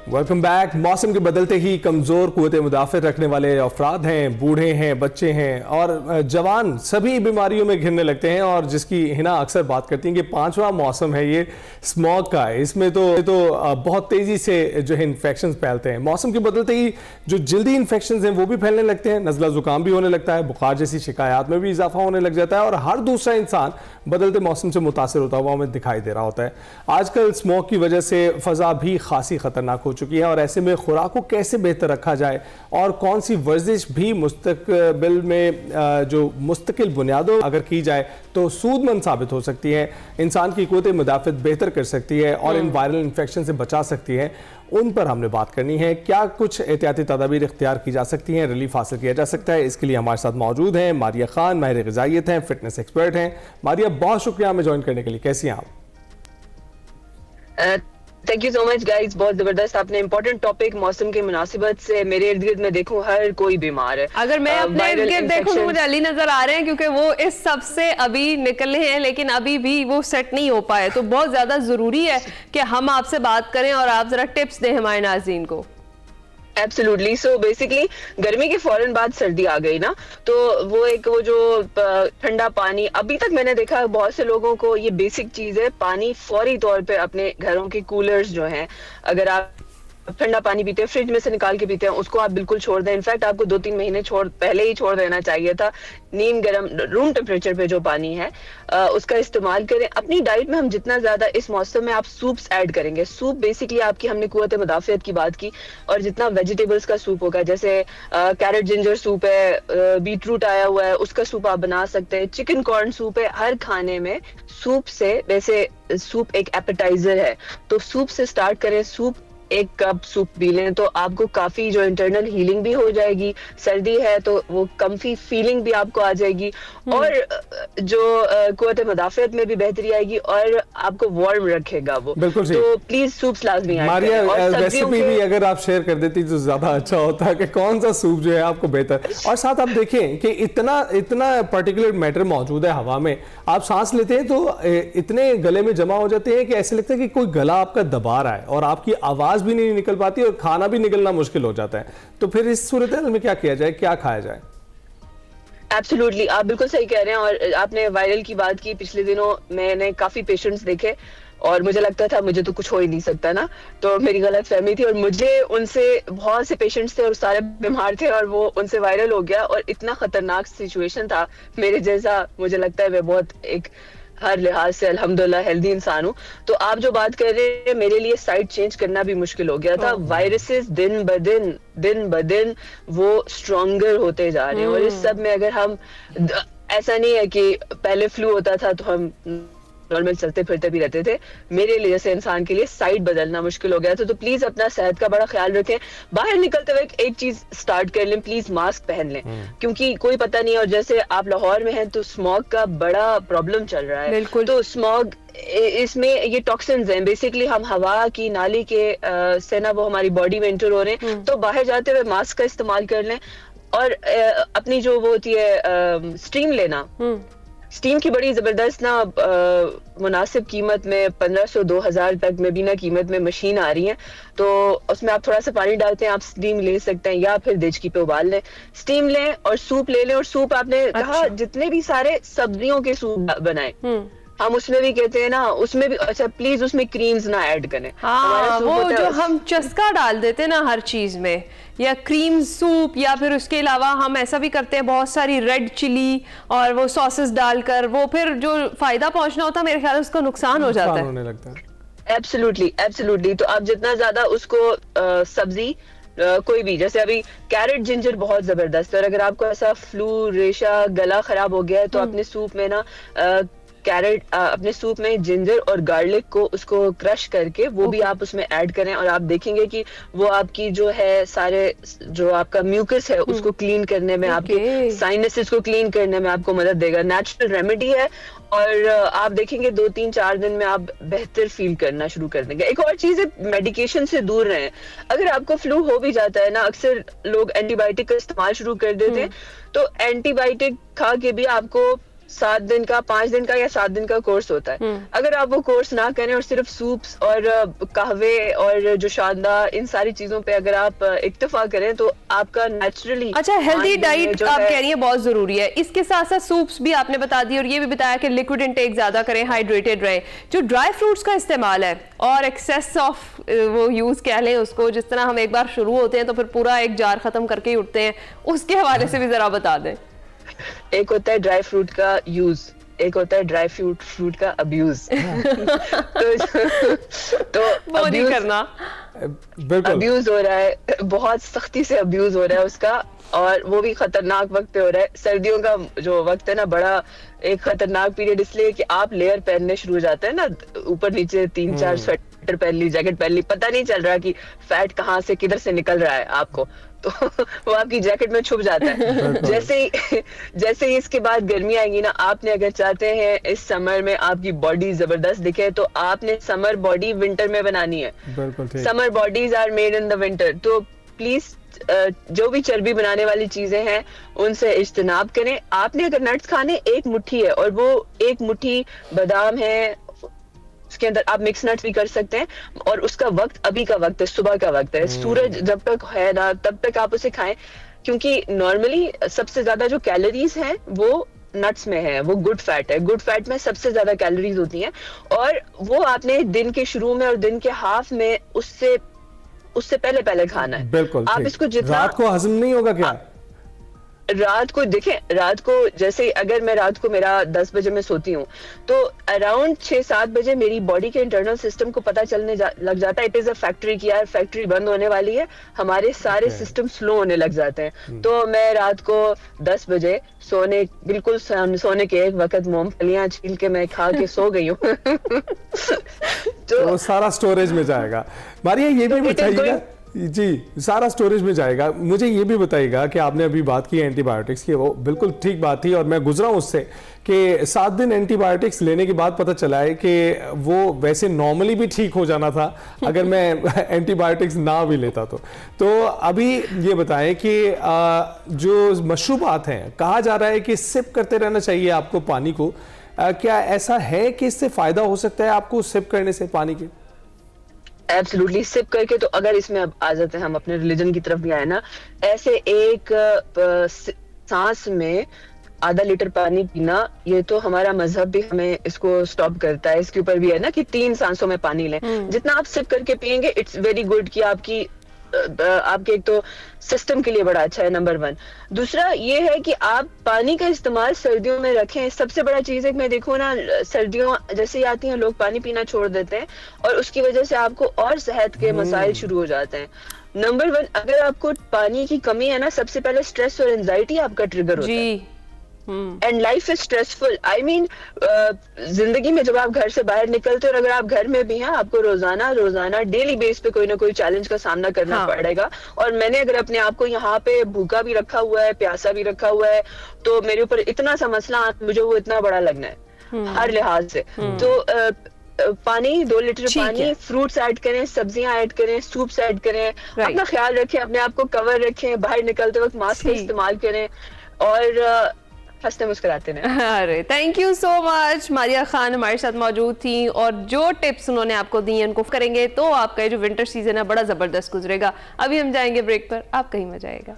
Welcome back. मौसम के बदलते ही कमज़ोर क़ुव्वत मुदाफ़त रखने वाले अफराद हैं, बूढ़े हैं, बच्चे हैं और जवान सभी बीमारियों में घिरने लगते हैं। और जिसकी हिना अक्सर बात करती हैं कि 5वां मौसम है ये स्मॉग का है। इसमें तो बहुत तेज़ी से जो है इन्फेक्शन फैलते हैं। मौसम के बदलते ही जो जल्दी इन्फेक्शन हैं वो भी फैलने लगते हैं, नज़ला ज़ुकाम भी होने लगता है, बुखार जैसी शिकायत में भी इजाफा होने लग जाता है और हर दूसरा इंसान बदलते मौसम से मुतासर होता हुआ हमें दिखाई दे रहा होता है। आजकल स्मॉग की वजह से फ़ज़ा भी खासी ख़तरनाक हो चुकी है और ऐसे में खुराक को कैसे बेहतर रखा जाए और कौन सी वर्जिश भी मुस्तकबिल में जो मुस्तकिल बुनियादों अगर की जाए तो सूदमंद साबित हो सकती है, इंसान की क़ुव्वत मुदाफ़त बेहतर कर सकती है और इन वायरल इन्फेक्शन से बचा सकती है। उन पर हमने बात करनी है। क्या कुछ एहतियाती तदाबीर इख्तियार की जा सकती हैं, रिलीफ हासिल किया जा सकता है। इसके लिए हमारे साथ मौजूद हैं मारिया खान, माहिर ग़िज़ाइयत हैं, फिटनेस एक्सपर्ट हैं। मारिया, बहुत शुक्रिया हमें ज्वाइन करने के लिए। कैसी हैं आप? Thank you so much guys, बहुत जबरदस्त आपने इंपॉर्टेंट टॉपिक मौसम की मुनासिबत से। मेरे इर्द गिर्द में देखूं हर कोई बीमार है। अगर मैं अपने इर्द गिर्द देखूं तो मुझे अली नजर आ रहे हैं क्योंकि वो इस सब से अभी निकले हैं लेकिन अभी भी वो सेट नहीं हो पाए। तो बहुत ज्यादा जरूरी है कि हम आपसे बात करें और आप जरा टिप्स दें हमारे नाज़रीन को। एब्सोल्युटली। सो बेसिकली गर्मी के फौरन बाद सर्दी आ गई ना, तो वो जो ठंडा पानी, अभी तक मैंने देखा बहुत से लोगों को ये बेसिक चीज है, पानी फौरी तौर पे अपने घरों के कूलर्स जो हैं, अगर आप ठंडा पानी पीते हैं, फ्रिज में से निकाल के पीते हैं, उसको आप बिल्कुल छोड़ दें। इनफैक्ट आपको 2-3 महीने पहले ही छोड़ देना चाहिए था। नीम गर्म रूम टेम्परेचर पे जो पानी है उसका इस्तेमाल करें। अपनी डाइट में हम जितना ज्यादा इस मौसम में आप सूप्स ऐड करेंगे, सूप बेसिकली आपकी, हमने क़ुव्वत मुदाफ़त की बात की, और जितना वेजिटेबल्स का सूप होगा, जैसे कैरेट जिंजर सूप है, बीटरूट आया हुआ है, उसका सूप आप बना सकते हैं, चिकन कॉर्न सूप है। हर खाने में सूप से, वैसे सूप एक एपेटाइजर है तो सूप से स्टार्ट करें। सूप 1 कप सूप पी लें तो आपको काफी जो इंटरनल हीलिंग भी हो जाएगी। सर्दी है तो वो कम्फी फीलिंग भी आपको आ जाएगी और जो क़ुव्वत मुदाफ़त में भी बेहतरी आएगी और आपको वार्म रखेगा वो। बिल्कुल तो प्लीज सूप्स लाजमी ऐड मारिया, करें। रेसिपी भी अगर आप शेयर कर देती तो ज्यादा अच्छा होता है कि कौन सा सूप जो है आपको बेहतर। और साथ आप देखें कि इतना पर्टिकुलर मैटर मौजूद है हवा में, आप सांस लेते हैं तो इतने गले में जमा हो जाते हैं कि ऐसे लगता है कि कोई गला आपका दबा रहा है और आपकी आवाज भी नहीं निकल पाती और खाना भी निकलना मुश्किल हो जाता है। तो फिर इस सूरत में क्या किया जाए, क्या खाया जाए? एब्सोल्युटली, आप बिल्कुल सही कह रहे हैं। और आपने वायरल की बात की, पिछले दिनों मैंने काफी पेशेंट्स देखे और मुझे लगता था मुझे तो कुछ हो ही नहीं सकता ना, तो मेरी गलत फहमी थी और मुझे उनसे बहुत से पेशेंट्स थे और सारे बीमार थे और वो उनसे वायरल हो गया और इतना खतरनाक सिचुएशन था मेरे जैसा। मुझे लगता है मैं बहुत एक हर लिहाज से अल्हम्दुलिल्लाह हेल्दी इंसान हूँ। तो आप जो बात कर रहे हैं, मेरे लिए साइट चेंज करना भी मुश्किल हो गया था। वायरसेस दिन ब दिन वो स्ट्रॉन्गर होते जा रहे हैं और इस सब में अगर हम, ऐसा नहीं है कि पहले फ्लू होता था तो हम नॉर्मल चलते फिरते भी रहते थे, मेरे लिए जैसे इंसान के लिए साइड बदलना मुश्किल हो गया था। तो प्लीज अपना सेहत का बड़ा ख्याल रखें। बाहर निकलते हुए एक चीज स्टार्ट कर लें, प्लीज मास्क पहन लें क्योंकि कोई पता नहीं। और जैसे आप लाहौर में हैं तो स्मॉग का बड़ा प्रॉब्लम चल रहा है। तो स्मॉग, इसमें ये टॉक्सिन्स हैं बेसिकली, हम हवा की नाली के से ना वो हमारी बॉडी में एंटर हो रहे हैं। तो बाहर जाते हुए मास्क का इस्तेमाल कर लें और अपनी जो वो होती है स्टीम लेना, स्टीम की बड़ी जबरदस्त ना मुनासिब कीमत में 1500-2000 तक में बिना कीमत में मशीन आ रही है। तो उसमें आप थोड़ा सा पानी डालते हैं, आप स्टीम ले सकते हैं या फिर देचकी पे उबाल लें, स्टीम लें और सूप ले लें। और सूप आपने कहा जितने भी सारे सब्जियों के सूप बनाए, हम उसमें भी कहते हैं ना, उसमें भी अच्छा प्लीज उसमें क्रीम्स ना ऐड करें। हाँ, वो जो हम चस्का डाल देते हैं ना हर चीज में, या क्रीम सूप, या फिर उसके अलावा हम ऐसा भी करते हैं बहुत सारी रेड चिली और वो सॉसेस डालकर, वो फिर जो फायदा पहुंचना होता है मेरे ख्याल उसको नुकसान हो जाता है। एब्सोल्युटली। तो आप जितना ज्यादा उसको सब्जी कोई भी, जैसे अभी कैरेट जिंजर बहुत जबरदस्त है और अगर आपको ऐसा फ्लू, रेशा, गला खराब हो गया है तो अपने सूप में ना कैरेट, अपने सूप में जिंजर और गार्लिक को उसको क्रश करके वो भी आप उसमें ऐड करें और आप देखेंगे कि वो आपकी जो है सारे जो आपका म्यूकस है उसको क्लीन करने में, आपके साइनसेस को क्लीन करने में आपको मदद देगा। नेचुरल रेमेडी है और आप देखेंगे 2-3-4 दिन में आप बेहतर फील करना शुरू कर देंगे। एक और चीज है, मेडिकेशन से दूर रहें। अगर आपको फ्लू हो भी जाता है ना, अक्सर लोग एंटीबायोटिक का इस्तेमाल शुरू कर देते हैं, तो एंटीबायोटिक खा के भी आपको 7 दिन का, 5 दिन का या 7 दिन का कोर्स होता है। अगर आप वो कोर्स ना करें और सिर्फ सूप्स और कहवे और जो शानदार इन सारी चीजों पे अगर आप इक्तफा करें तो आपका नेचुरली। अच्छा, हेल्दी डाइट आप कह रही है बहुत जरूरी है, इसके साथ साथ सूप्स भी आपने बता दी और ये भी बताया कि लिक्विड इनटेक ज्यादा करें, हाइड्रेटेड रहे। जो ड्राई फ्रूट्स का इस्तेमाल है और एक्सेस ऑफ वो यूज कह लें उसको, जिस तरह हम एक बार शुरू होते हैं तो फिर पूरा एक जार खत्म करके ही उठते हैं, उसके हवाले से भी जरा बता दें। एक होता है ड्राई फ्रूट का यूज, एक होता है ड्राई फ्रूट का अब्यूज। तो वो नहीं करना, अब्यूज हो रहा है, बहुत सख्ती से अब्यूज हो रहा है उसका, और वो भी खतरनाक वक्त पे हो रहा है। सर्दियों का जो वक्त है ना, बड़ा एक खतरनाक पीरियड इसलिए कि आप लेयर पहनने शुरू हो जाते हैं ना, ऊपर नीचे 3-4 स्वेटर पहन ली, जैकेट पहन ली, पता नहीं चल रहा कि फैट कहाँ से किधर से निकल रहा है आपको, तो वो आपकी जैकेट में छुप जाता है। जैसे ही इसके बाद गर्मी आएगी ना, आपने अगर चाहते हैं इस समर में आपकी बॉडी जबरदस्त दिखे तो आपने समर बॉडी विंटर में बनानी है। Summer bodies are made in the winter. तो प्लीज जो भी चर्बी बनाने वाली चीजें हैं उनसे इज्तनाब करें। आपने अगर नट्स खाने, एक मुट्ठी है और वो एक मुट्ठी बादाम है, उसके अंदर आप मिक्स नट्स भी कर सकते हैं, और उसका वक्त अभी का वक्त है, सुबह का वक्त है, सूरज जब तक है ना तब तक आप उसे खाएं, क्योंकि नॉर्मली सबसे ज्यादा जो कैलोरीज हैं वो नट्स में है, वो गुड फैट है। गुड फैट में सबसे ज्यादा कैलोरीज होती हैं, और वो आपने दिन के शुरू में और दिन के हाफ में उससे पहले खाना है। बिल्कुल, आप इसको जितना रात को हजम नहीं होगा क्या? रात को देखें, रात को जैसे अगर मैं रात को मेरा 10 बजे में सोती हूँ तो अराउंड 6-7 बजे मेरी बॉडी के इंटरनल सिस्टम को पता चलने लग जाता है, इट इज अ फैक्ट्री की यार फैक्ट्री बंद होने वाली है, हमारे सारे सिस्टम स्लो होने लग जाते हैं। तो मैं रात को 10 बजे बिल्कुल सोने के एक वक्त मूंगफलियां छील के मैं खा के सो गई हूँ। तो वो सारा स्टोरेज में जाएगा। मारिया ये भी बताइएगा जी, सारा स्टोरेज में जाएगा। मुझे ये भी बताइएगा कि आपने अभी बात की एंटीबायोटिक्स की, वो बिल्कुल ठीक बात थी, और मैं गुजरा हूं उससे कि 7 दिन एंटीबायोटिक्स लेने के बाद पता चला है कि वो वैसे नॉर्मली भी ठीक हो जाना था अगर मैं एंटीबायोटिक्स ना भी लेता तो अभी ये बताएं कि जो मशरूबात हैं, कहा जा रहा है कि सिप करते रहना चाहिए आपको पानी को, क्या ऐसा है कि इससे फायदा हो सकता है आपको सिप करने से पानी के? एब्सोल्युटली, सिप करके तो अगर इसमें अब आ जाते हैं हम अपने रिलीजन की तरफ भी आए ना, ऐसे एक सांस में आधा लीटर पानी पीना, ये तो हमारा मजहब भी हमें इसको स्टॉप करता है, इसके ऊपर भी है ना कि 3 सांसों में पानी लें। जितना आप सिप करके पियेंगे इट्स वेरी गुड, कि आपके एक तो सिस्टम के लिए बड़ा अच्छा है, नंबर 1। दूसरा ये है कि आप पानी का इस्तेमाल सर्दियों में रखें। सबसे बड़ा चीज है कि मैं देखूं ना, सर्दियों जैसे ही आती हैं लोग पानी पीना छोड़ देते हैं और उसकी वजह से आपको और सेहत के मसाइल शुरू हो जाते हैं। नंबर 1, अगर आपको पानी की कमी है ना, सबसे पहले स्ट्रेस और एंजाइटी आपका ट्रिगर होता है, and life is stressful. I mean जिंदगी में जब आप घर से बाहर निकलते हो और अगर आप घर में भी हैं, आपको रोजाना डेली बेस पे कोई ना कोई चैलेंज का सामना करना पड़ेगा। और मैंने अगर अपने आप को यहाँ पे भूखा भी रखा हुआ है, प्यासा भी रखा हुआ है, तो मेरे ऊपर इतना सा मसला मुझे वो इतना बड़ा लगना है हर लिहाज से। तो पानी 2 लीटर पानी, फ्रूट्स ऐड करें, सब्जियां ऐड करें, सूप्स ऐड करें, अपना ख्याल रखें, अपने आप को कवर रखें, बाहर निकलते वक्त मास्क का इस्तेमाल करें और हंसते मुस्कुराते हैं। अरे thank you so much, Maria Khan हमारे साथ मौजूद थी, और जो टिप्स उन्होंने आपको दी हैं उनको करेंगे तो आपका जो विंटर सीजन है बड़ा जबरदस्त गुजरेगा। अभी हम जाएंगे ब्रेक पर, आप कहीं मजा आएगा।